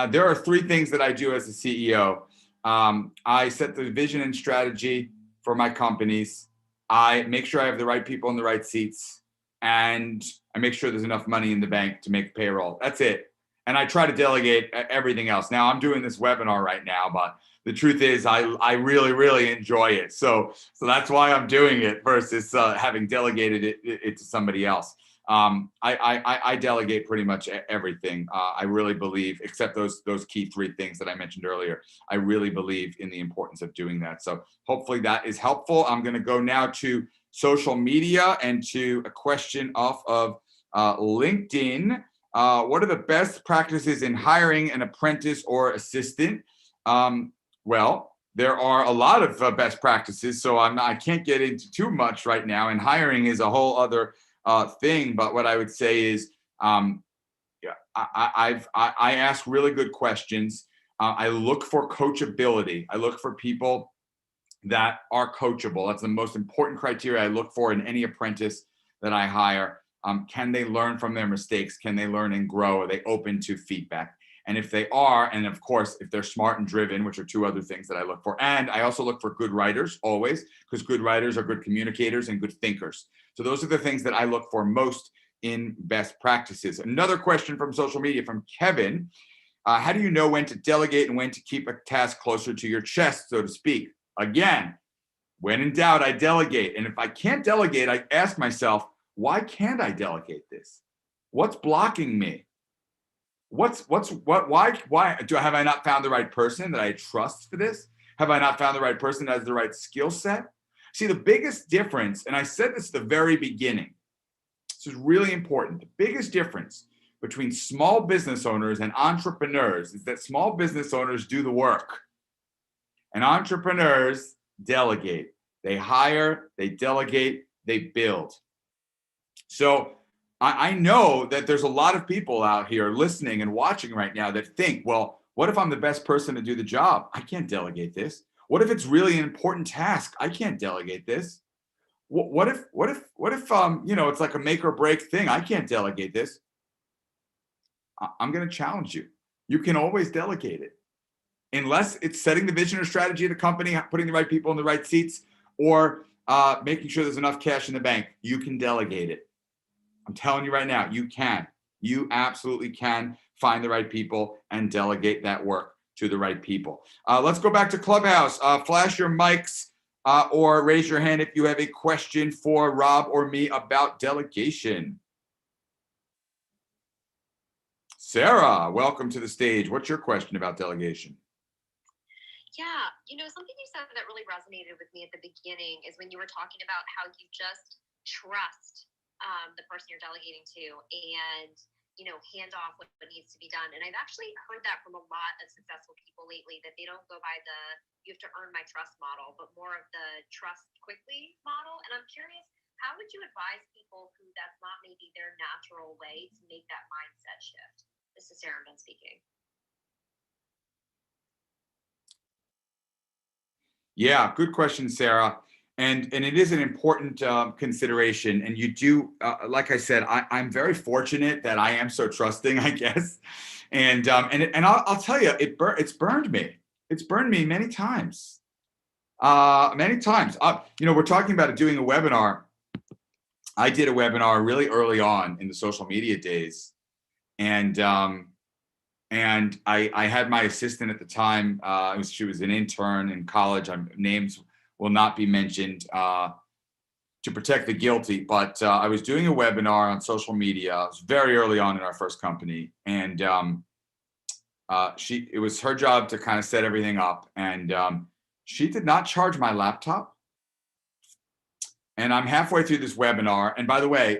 There are three things that I do as a CEO. I set the vision and strategy for my companies. I make sure I have the right people in the right seats, and I make sure there's enough money in the bank to make payroll. That's it. And I try to delegate everything else. Now I'm doing this webinar right now, but the truth is I really, really enjoy it. So that's why I'm doing it versus having delegated it to somebody else. I delegate pretty much everything. I really believe, except those key three things that I mentioned earlier, I really believe in the importance of doing that. So hopefully that is helpful. I'm going to go now to social media and to a question off of LinkedIn. What are the best practices in hiring an apprentice or assistant? Well, there are a lot of best practices, so I can't get into too much right now. And hiring is a whole other thing. But what I would say is, I ask really good questions. I look for coachability. I look for people that are coachable. That's the most important criteria I look for in any apprentice that I hire. Can they learn from their mistakes? Can they learn and grow? Are they open to feedback? And if they are, and of course, if they're smart and driven, which are two other things that I look for. And I also look for good writers always, because good writers are good communicators and good thinkers. So those are the things that I look for most in best practices. Another question from social media from Kevin. How do you know when to delegate and when to keep a task closer to your chest, so to speak? Again, when in doubt, I delegate. And if I can't delegate, I ask myself, why can't I delegate this? What's blocking me? Why have I not found the right person that I trust for this? Have I not found the right person that has the right skill set? See, the biggest difference, and I said this at the very beginning, this is really important. The biggest difference between small business owners and entrepreneurs is that small business owners do the work and entrepreneurs delegate. They hire, they delegate, they build. So I know that there's a lot of people out here listening and watching right now that think, well, what if I'm the best person to do the job? I can't delegate this. What if it's really an important task? I can't delegate this. What if it's like a make or break thing? I can't delegate this. I'm going to challenge you. You can always delegate it, unless it's setting the vision or strategy of the company, putting the right people in the right seats, or making sure there's enough cash in the bank. You can delegate it. I'm telling you right now, you can. You absolutely can find the right people and delegate that work to the right people. Let's go back to Clubhouse. Flash your mics or raise your hand if you have a question for Rob or me about delegation. Sarah, welcome to the stage. What's your question about delegation? Yeah, something you said that really resonated with me at the beginning is when you were talking about how you just trust the person you're delegating to and, hand off what needs to be done. And I've actually heard that from a lot of successful people lately, that they don't go by the you have to earn my trust model, but more of the trust quickly model. And I'm curious, how would you advise people who that's not maybe their natural way to make that mindset shift? This is Sarah Dunn speaking. Yeah, good question, Sarah. And it is an important consideration. And you do, like I said, I'm very fortunate that I am so trusting, I guess. And I'll tell you, it's burned me. It's burned me many times. Many times. We're talking about doing a webinar. I did a webinar really early on in the social media days, and I had my assistant at the time. She was an intern in college. Names will not be mentioned. to protect the guilty, but I was doing a webinar on social media. It was very early on in our first company, and it was her job to kind of set everything up, and she did not charge my laptop. And I'm halfway through this webinar, and by the way,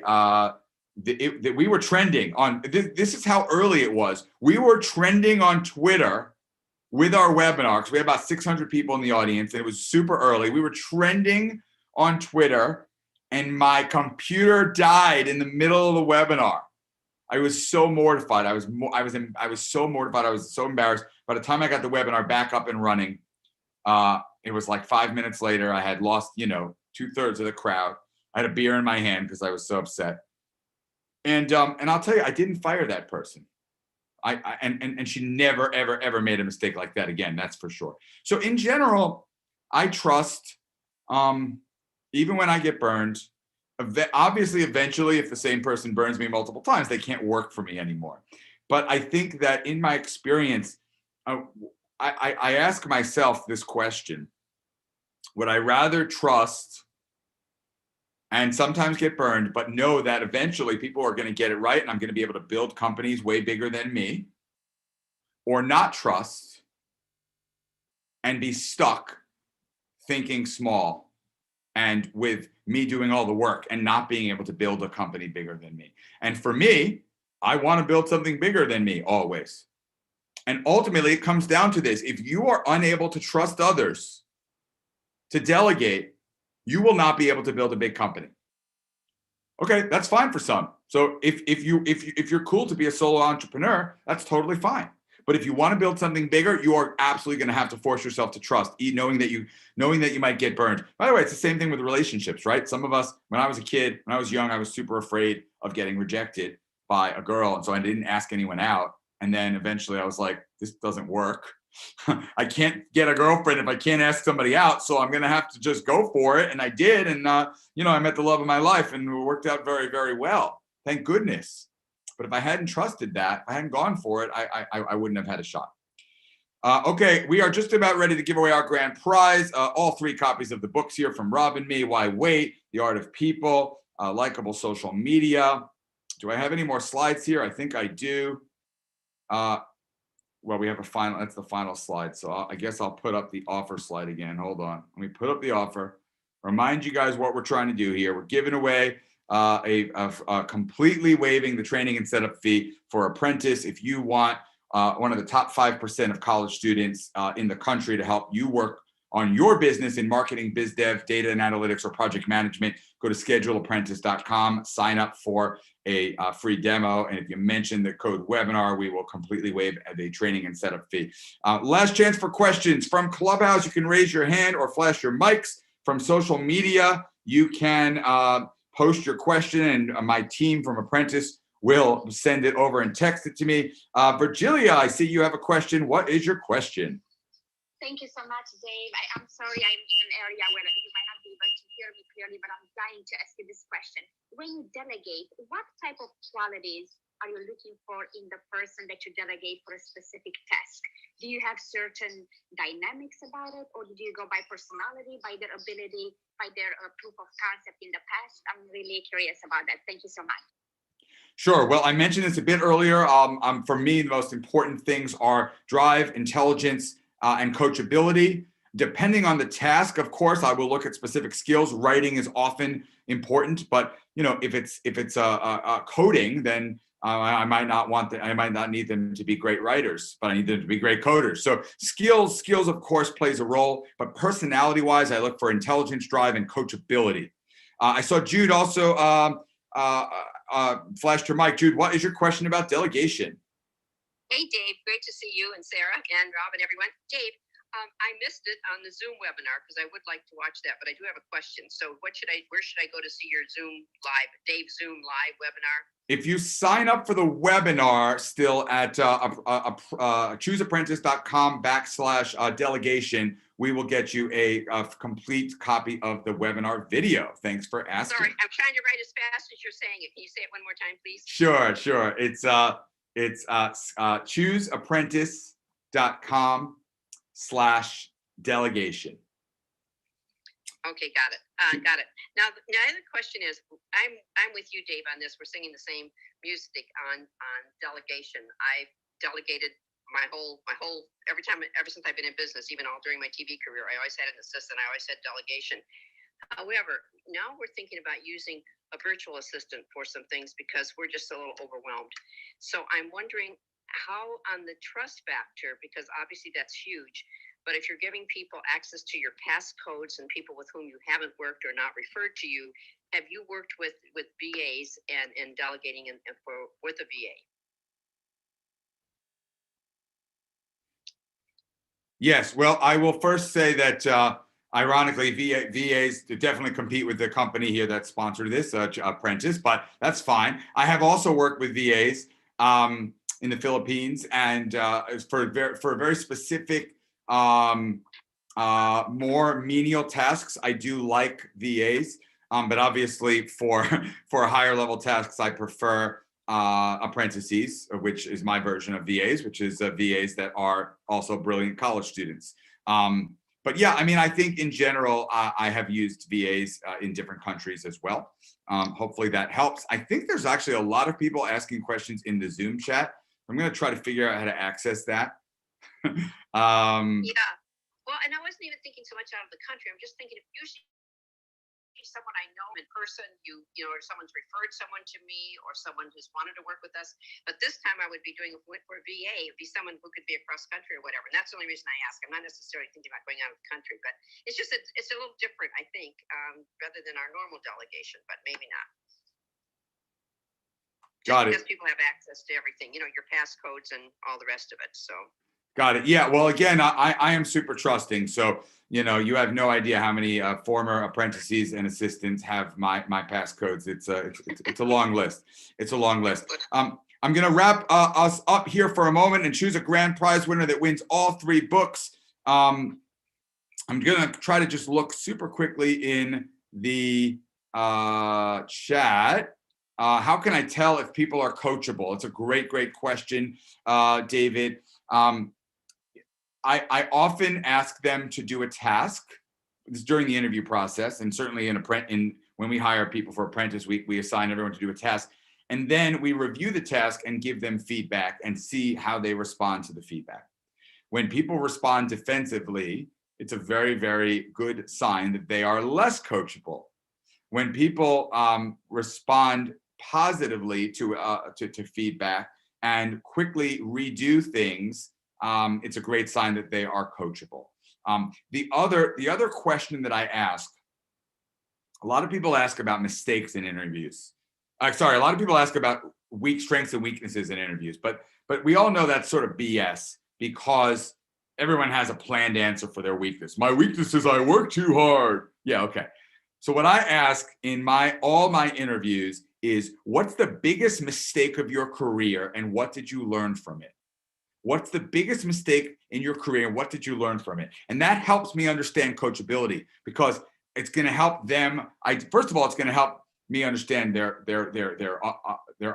we were trending on this is how early it was. We were trending on Twitter with our webinar because we had about 600 people in the audience, and it was super early. We were trending on Twitter, and my computer died in the middle of the webinar. I was so mortified. I was so mortified. I was so embarrassed. By the time I got the webinar back up and running, it was like 5 minutes later. I had lost, 2/3 of the crowd. I had a beer in my hand because I was so upset. And I'll tell you, I didn't fire that person. And she never, ever, ever made a mistake like that again. That's for sure. So in general, I trust, even when I get burned. Obviously, eventually, if the same person burns me multiple times, they can't work for me anymore. But I think that in my experience, I ask myself this question: would I rather trust and sometimes get burned, but know that eventually people are going to get it right and I'm going to be able to build companies way bigger than me, or not trust and be stuck thinking small and with me doing all the work and not being able to build a company bigger than me? And for me, I want to build something bigger than me always. And ultimately, it comes down to this: if you are unable to trust others to delegate, you will not be able to build a big company. Okay, that's fine for some. So if you're cool to be a solo entrepreneur, that's totally fine. But if you want to build something bigger, you are absolutely going to have to force yourself to trust, knowing that you might get burned. By the way, it's the same thing with relationships, right? Some of us, when I was a kid, when I was young, I was super afraid of getting rejected by a girl, and so I didn't ask anyone out. And then eventually, I was like, this doesn't work. I can't get a girlfriend if I can't ask somebody out, so I'm going to have to just go for it. And I did, and I met the love of my life, and it worked out very, very well. Thank goodness. But if I hadn't trusted that, if I hadn't gone for it, I wouldn't have had a shot. Okay, we are just about ready to give away our grand prize. All 3 copies of the books here from Rob and me: Why Wait, The Art of People, Likeable Social Media. Do I have any more slides here? I think I do. Well, we have that's the final slide. So I guess I'll put up the offer slide again. Hold on. Let me put up the offer. Remind you guys what we're trying to do here. We're giving away a completely waiving the training and setup fee for Apprentice. If you want one of the top 5% of college students in the country to help you work on your business in marketing, biz dev, data and analytics, or project management, go to scheduleapprentice.com, sign up for a free demo. And if you mention the code webinar, we will completely waive the training and setup fee. Last chance for questions. From Clubhouse, you can raise your hand or flash your mics. From social media, you can post your question, and my team from Apprentice will send it over and text it to me. Virgilia, I see you have a question. What is your question? Thank you so much, Dave. I'm sorry I'm in an area where you might not be able to hear me clearly, but I'm dying to ask you this question. When you delegate, what type of qualities are you looking for in the person that you delegate for a specific task? Do you have certain dynamics about it, or do you go by personality, by their ability, by their proof of concept in the past? I'm really curious about that. Thank you so much. Sure. Well, I mentioned this a bit earlier. For me, the most important things are drive, intelligence, and coachability. Depending on the task, of course, I will look at specific skills. Writing is often important, but if it's coding, then I might not need them to be great writers, but I need them to be great coders. So skills, of course, plays a role. But personality-wise, I look for intelligence, drive, and coachability. I saw Jude also flashed her mic. Jude, what is your question about delegation? Hey, Dave, great to see you and Sarah and Rob and everyone. Dave, I missed it on the Zoom webinar because I would like to watch that, but I do have a question. So where should I go to see your Zoom live, Dave Zoom live webinar? If you sign up for the webinar still at chooseapprentice.com/delegation, we will get you a complete copy of the webinar video. Thanks for asking. Sorry, I'm trying to write as fast as you're saying it. Can you say it one more time, please? Sure. It's chooseapprentice.com/delegation. Okay, got it. Got it. Now, the other question is, I'm with you, Dave, on this. We're singing the same music on delegation. I've delegated my whole ever since I've been in business, even all during my TV career. I always had an assistant. I always had delegation. However, now we're thinking about using a virtual assistant for some things because we're just a little overwhelmed. So I'm wondering how on the trust factor, because obviously that's huge. But if you're giving people access to your passcodes and people with whom you haven't worked or not referred to you, have you worked with VAs and delegating with a VA? Yes. Well, I will first say that ironically, VAs definitely compete with the company here that sponsored this, Apprentice, but that's fine. I have also worked with VAs in the Philippines, and for a very specific more menial tasks, I do like VAs, but obviously for higher level tasks, I prefer apprentices, which is my version of VAs, which is VAs that are also brilliant college students. But yeah, I mean, I think in general, I have used VAs in different countries as well. Hopefully that helps. I think there's actually a lot of people asking questions in the Zoom chat. I'm going to try to figure out how to access that. Yeah. Well, and I wasn't even thinking so much out of the country. I'm just thinking if usually someone I know in person, you know, or someone's referred someone to me or someone who's wanted to work with us. But this time I would be doing it for a VA. It'd be someone who could be across country or whatever. And that's the only reason I ask. I'm not necessarily thinking about going out of the country, but it's just, it's a little different, I think, rather than our normal delegation, but maybe not. Got it. Because people have access to everything, you know, your passcodes and all the rest of it. So. Got it. Yeah. Well, again, I am super trusting. So, you know, you have no idea how many former apprentices and assistants have my passcodes. It's a long list. It's a long list. I'm going to wrap us up here for a moment and choose a grand prize winner that wins all 3 books. I'm going to try to just look super quickly in the chat. How can I tell if people are coachable? It's a great question, David. I often ask them to do a task. This is during the interview process, and certainly when we hire people for Apprentice, we assign everyone to do a task, and then we review the task and give them feedback and see how they respond to the feedback. When people respond defensively, it's a very, very good sign that they are less coachable. When people respond positively to feedback and quickly redo things, it's a great sign that they are coachable. The other question that I ask, a lot of people ask about mistakes in interviews. A lot of people ask about strengths and weaknesses in interviews, but we all know that's sort of BS because everyone has a planned answer for their weakness. My weakness is I work too hard. Yeah, okay. So what I ask in all my interviews is, what's the biggest mistake of your career and what did you learn from it? What's the biggest mistake in your career and what did you learn from it? And that helps me understand coachability because it's going to help them. First of all, it's going to help me understand their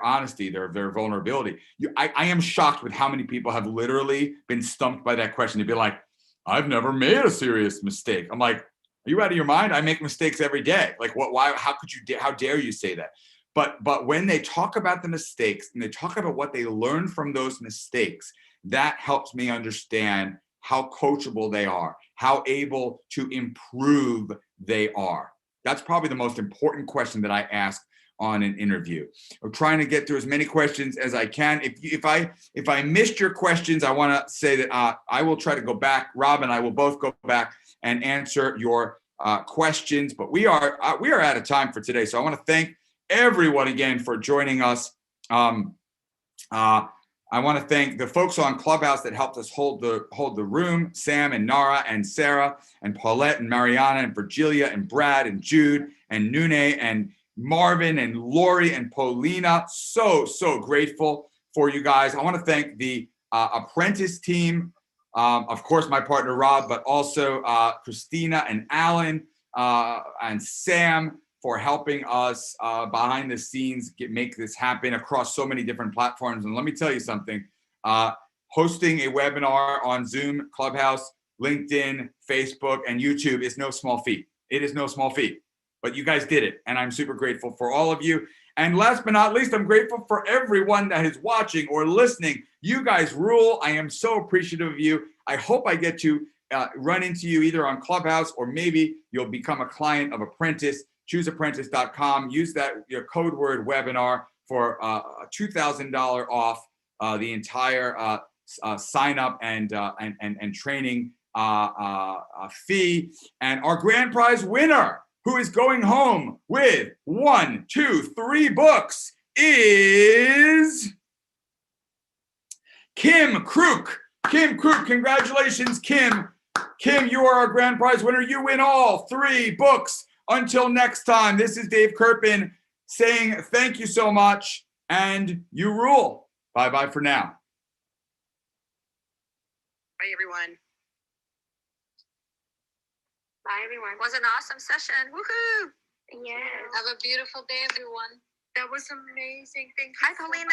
honesty, their vulnerability. I am shocked with how many people have literally been stumped by that question. They'd be like, I've never made a serious mistake. I'm like, are you out of your mind? I make mistakes every day. Like, what? Why? How dare you say that? But when they talk about the mistakes and they talk about what they learned from those mistakes, that helps me understand how coachable they are, how able to improve they are. That's probably the most important question that I ask on an interview. I'm trying to get through as many questions as I can. If I missed your questions, I want to say that I will try to go back. Rob and I will both go back and answer your questions. But we are out of time for today, so I want to thank everyone again for joining us. I want to thank the folks on Clubhouse that helped us hold the room, Sam and Nara and Sarah and Paulette and Mariana and Virgilia and Brad and Jude and Nune and Marvin and Lori and Paulina. So grateful for you guys. I want to thank the Apprentice team, of course, my partner Rob, but also Christina and Alan and Sam for helping us behind the scenes make this happen across so many different platforms. And let me tell you something, hosting a webinar on Zoom, Clubhouse, LinkedIn, Facebook, and YouTube is no small feat. It is no small feat, but you guys did it. And I'm super grateful for all of you. And last but not least, I'm grateful for everyone that is watching or listening. You guys rule. I am so appreciative of you. I hope I get to run into you either on Clubhouse or maybe you'll become a client of Apprentice. ChooseApprentice.com. Use your code word webinar for a $2,000 off the entire sign up and training fee. And our grand prize winner, who is going home with 1, 2, 3 books, is Kim Crook. Kim Crook, congratulations, Kim. Kim, you are our grand prize winner. You win all 3 books. Until next time, this is Dave Kirpin saying thank you so much, and you rule. Bye-bye for now. Bye, everyone. Bye, everyone. Was an awesome session. Woohoo! Yes. Have a beautiful day, everyone. That was amazing. Thank you. Hi, Paulina.